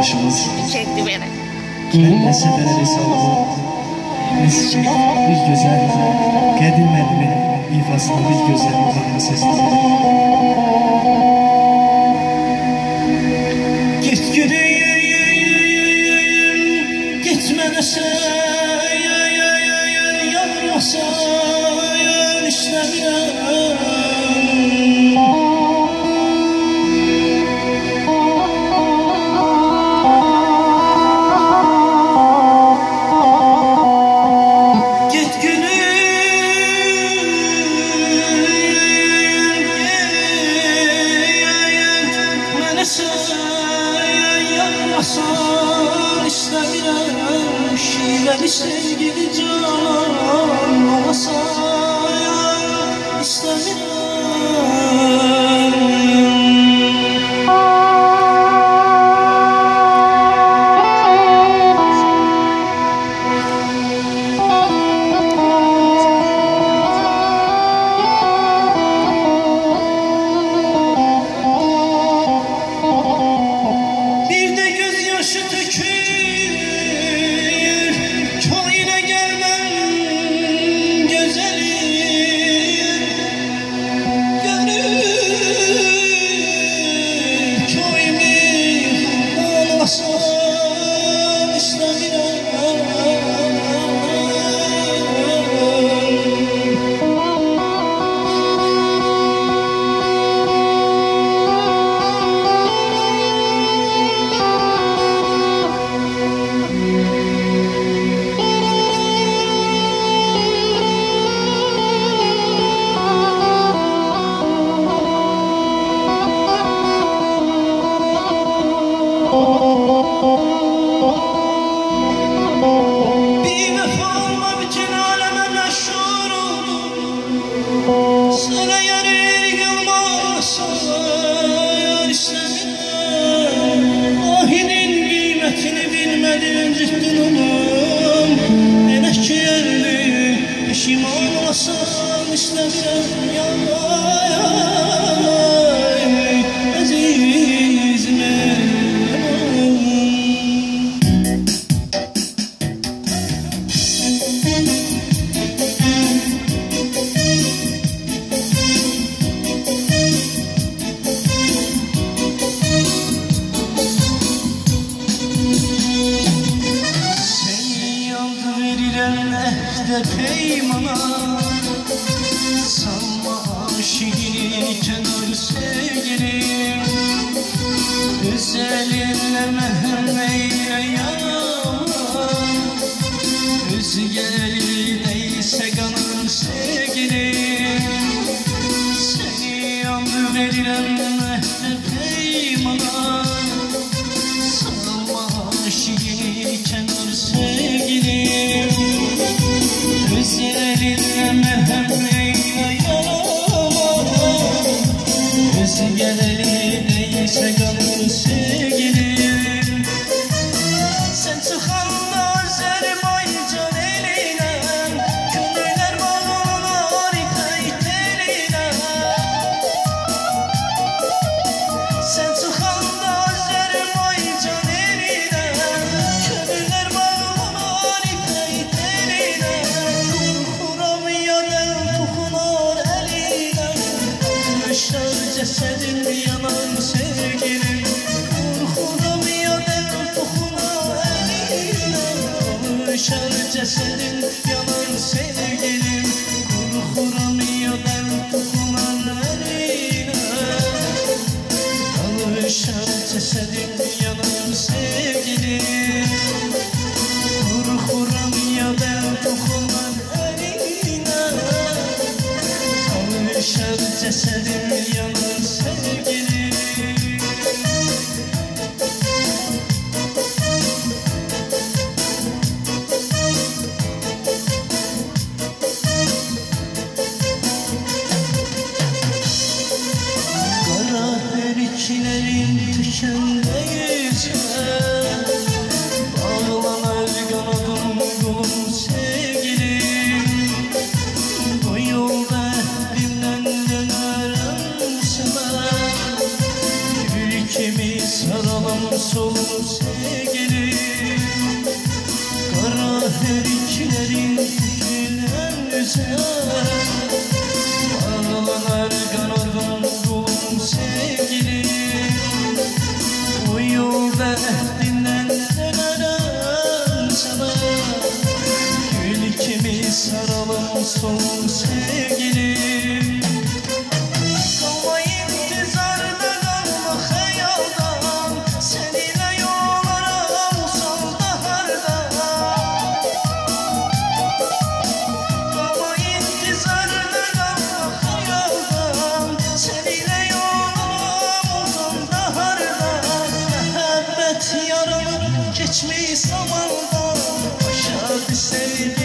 arkadaşımız. Çekti beni. Kendine seferleri saldı. Biz güzel, Qədim müəllimin ifasında biz gözəl muhabbet seslendik. Git gideyim, gitmedesen, yanmasan işlemirəm. Yanmasan istəmirəm, şivəli sevgili canan olasan istəmirəm. Pişman olsam istəmirəm yanay, əzizim peymana, sanma aşığını kenar sevgilim. Üzelinle mehem eyle yaman, Özgeliydeyse kanın sevgilim. Seni yandı verilen mehter peymana, sanma aşığını kenar sevgilim. Elinle mehem eyle yaman, Özgeliydeyse kanın sevgilim. Sen çıkanda özlerim aycan eline, gönüller bağlar ipek teline. Sen çıkanda özlerim aycan eline, gönüller bağlar ipek teline. Cesedin yanan sevgilim, korkuram yadan toxunar eline. Alışar cesedin yanan sevgilim, korkuram yadan toxunar eline. Alışar cesedin yanan sevgilim, korkuram yadan toxunar eline. Alışar cesedin yanan sevgilim. Kara perçilerin tükendeyse, solur sevgilim. Kara eriklerin filan üzer, ağlar kanadın dolu sevgilim. Uyu derdinden dönerem sana, gül kimi saralım solur sevgilim. Kalma intizarda, kalma hayaldan, seninle yollara uzalda harda. Kalma intizarda, kalma hayaldan, seninle yollara uzalda harda. Muhabbet yaralı geçmiş zamandan, başa düşseydi